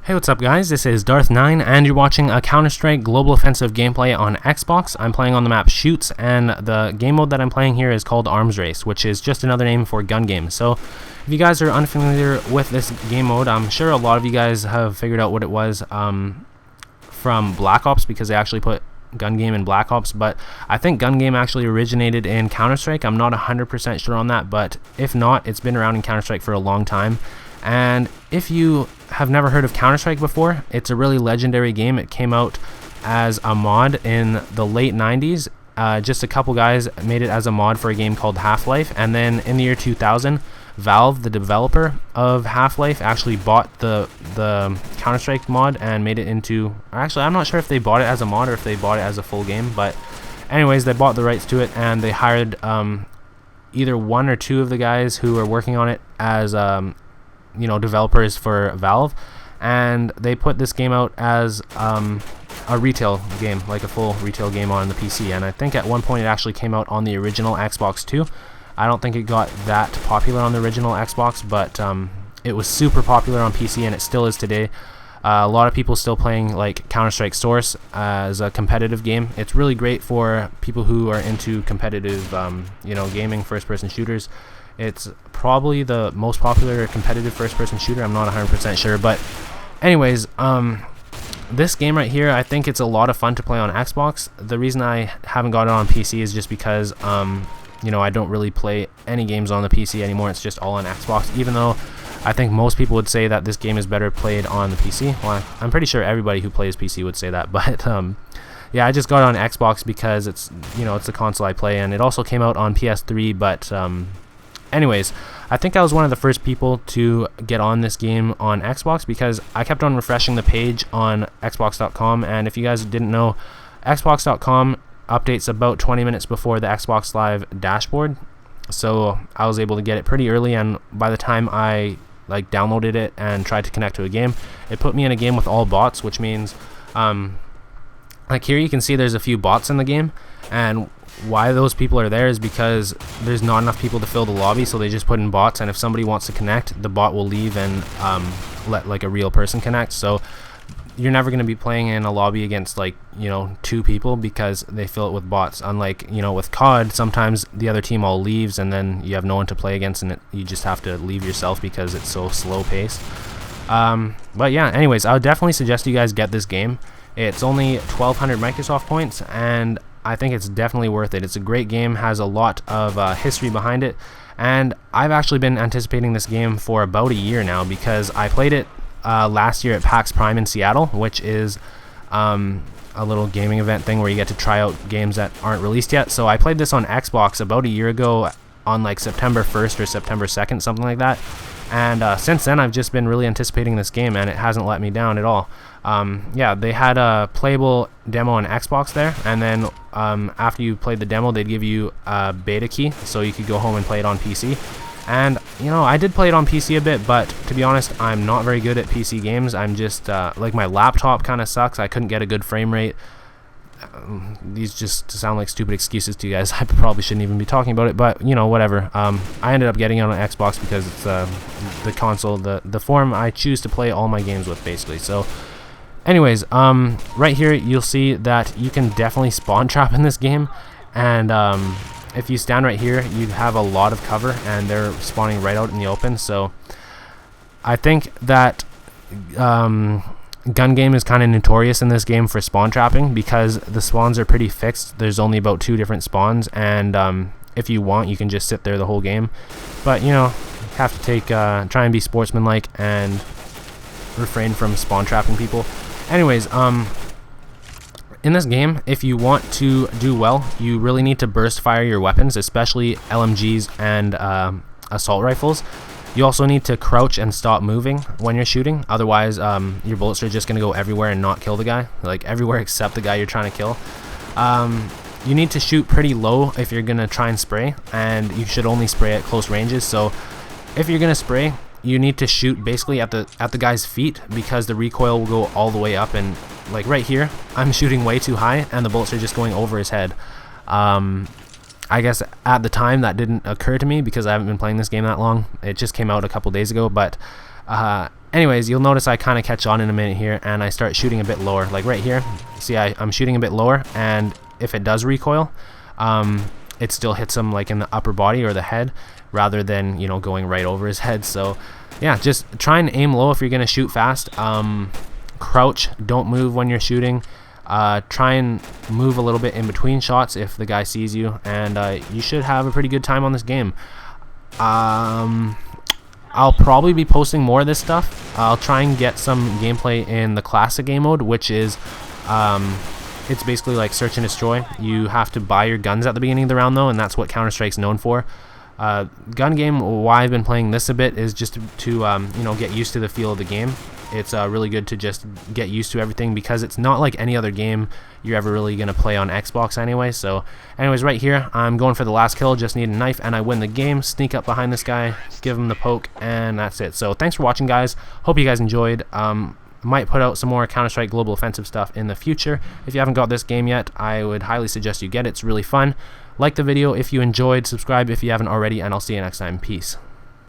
Hey, what's up guys, this is Darth9 and you're watching a Counter-Strike Global Offensive gameplay on Xbox. I'm playing on the map Shoots, and the game mode that I'm playing here is called Arms Race, which is just another name for gun game. So if you guys are unfamiliar with this game mode, I'm sure a lot of you guys have figured out what it was from Black Ops, because they actually put gun game in Black Ops, but I think gun game actually originated in Counter-Strike. I'm not 100% sure on that, but if not, it's been around in Counter-Strike for a long time. And if you have never heard of Counter-Strike before, it's a really legendary game. It came out as a mod in the late 90s. Just a couple guys made it as a mod for a game called Half-Life, and then in the year 2000, Valve, the developer of Half-Life, actually bought the Counter-Strike mod and made it into... Actually, I'm not sure if they bought it as a mod or if they bought it as a full game, but anyways, they bought the rights to it, and they hired either one or two of the guys who are working on it as developers for Valve, and they put this game out as a retail game, like a full retail game on the PC. And I think at one point it actually came out on the original Xbox too. I don't think it got that popular on the original Xbox, but it was super popular on PC, and it still is today. A lot of people still playing like Counter-Strike Source as a competitive game. It's really great for people who are into competitive gaming, first-person shooters. It's probably the most popular competitive first-person shooter. I'm not 100% sure, but anyways, this game right here, I think it's a lot of fun to play on Xbox. The reason I haven't got it on PC is just because I don't really play any games on the PC anymore. It's just all on Xbox, even though I think most people would say that this game is better played on the PC. Well, I'm pretty sure everybody who plays PC would say that, but yeah, I just got it on Xbox because it's it's the console I play, and it also came out on PS3, but anyways, I think I was one of the first people to get on this game on Xbox because I kept on refreshing the page on Xbox.com, and if you guys didn't know, Xbox.com updates about 20 minutes before the Xbox Live dashboard, so I was able to get it pretty early, and by the time I downloaded it and tried to connect to a game, it put me in a game with all bots, which means here you can see there's a few bots in the game, and why those people are there is because there's not enough people to fill the lobby, so they just put in bots, and if somebody wants to connect, the bot will leave and let a real person connect. So you're never going to be playing in a lobby against two people because they fill it with bots. Unlike with COD, sometimes the other team all leaves and then you have no one to play against, and you just have to leave yourself because it's so slow paced. But yeah, anyways, I would definitely suggest you guys get this game. It's only 1,200 Microsoft points, and I think it's definitely worth it. It's a great game, has a lot of history behind it, and I've actually been anticipating this game for about a year now because I played it last year at PAX Prime in Seattle, which is a little gaming event thing where you get to try out games that aren't released yet. So I played this on Xbox about a year ago on September 1st or September 2nd, something like that. And since then, I've just been really anticipating this game, and it hasn't let me down at all. Yeah, they had a playable demo on Xbox there, and then after you played the demo, they'd give you a beta key, so you could go home and play it on PC. And, I did play it on PC a bit, but to be honest, I'm not very good at PC games. I'm just, my laptop kind of sucks. I couldn't get a good frame rate. These just sound like stupid excuses to you guys. I probably shouldn't even be talking about it, but whatever. I ended up getting it on Xbox because it's the console, the form I choose to play all my games with, basically. So anyways, right here you'll see that you can definitely spawn trap in this game, and if you stand right here, you have a lot of cover, and they're spawning right out in the open. So I think that gun game is kind of notorious in this game for spawn trapping because the spawns are pretty fixed. There's only about 2 different spawns, and if you want, you can just sit there the whole game, but you have to try and be sportsmanlike and refrain from spawn trapping people. Anyways, in this game, if you want to do well, you really need to burst fire your weapons, especially LMGs and assault rifles. You also need to crouch and stop moving when you're shooting, otherwise your bullets are just going to go everywhere and not kill the guy, everywhere except the guy you're trying to kill. You need to shoot pretty low if you're going to try and spray, and you should only spray at close ranges. So if you're going to spray, you need to shoot basically at the guy's feet, because the recoil will go all the way up, and right here, I'm shooting way too high and the bullets are just going over his head. I guess at the time that didn't occur to me because I haven't been playing this game that long. It just came out a couple days ago, but anyways, you'll notice I kind of catch on in a minute here, and I start shooting a bit lower. Like right here, see, I'm shooting a bit lower, and if it does recoil, it still hits him like in the upper body or the head, rather than, you know, going right over his head. So yeah, just try and aim low if you're gonna shoot fast. Crouch, don't move when you're shooting. Try and move a little bit in between shots if the guy sees you, and you should have a pretty good time on this game. I'll probably be posting more of this stuff. I'll try and get some gameplay in the classic game mode, which is it's basically like search and destroy. You have to buy your guns at the beginning of the round though, and that's what Counter-Strike's known for. Gun game, why I've been playing this a bit is just to you know, get used to the feel of the game. It's really good to just get used to everything, because it's not like any other game you're ever really going to play on Xbox anyway. So anyways, right here, I'm going for the last kill, just need a knife, and I win the game. Sneak up behind this guy, give him the poke, and that's it. So thanks for watching, guys. Hope you guys enjoyed. Might put out some more Counter-Strike Global Offensive stuff in the future. If you haven't got this game yet, I would highly suggest you get it. It's really fun. Like the video if you enjoyed, subscribe if you haven't already, and I'll see you next time. Peace.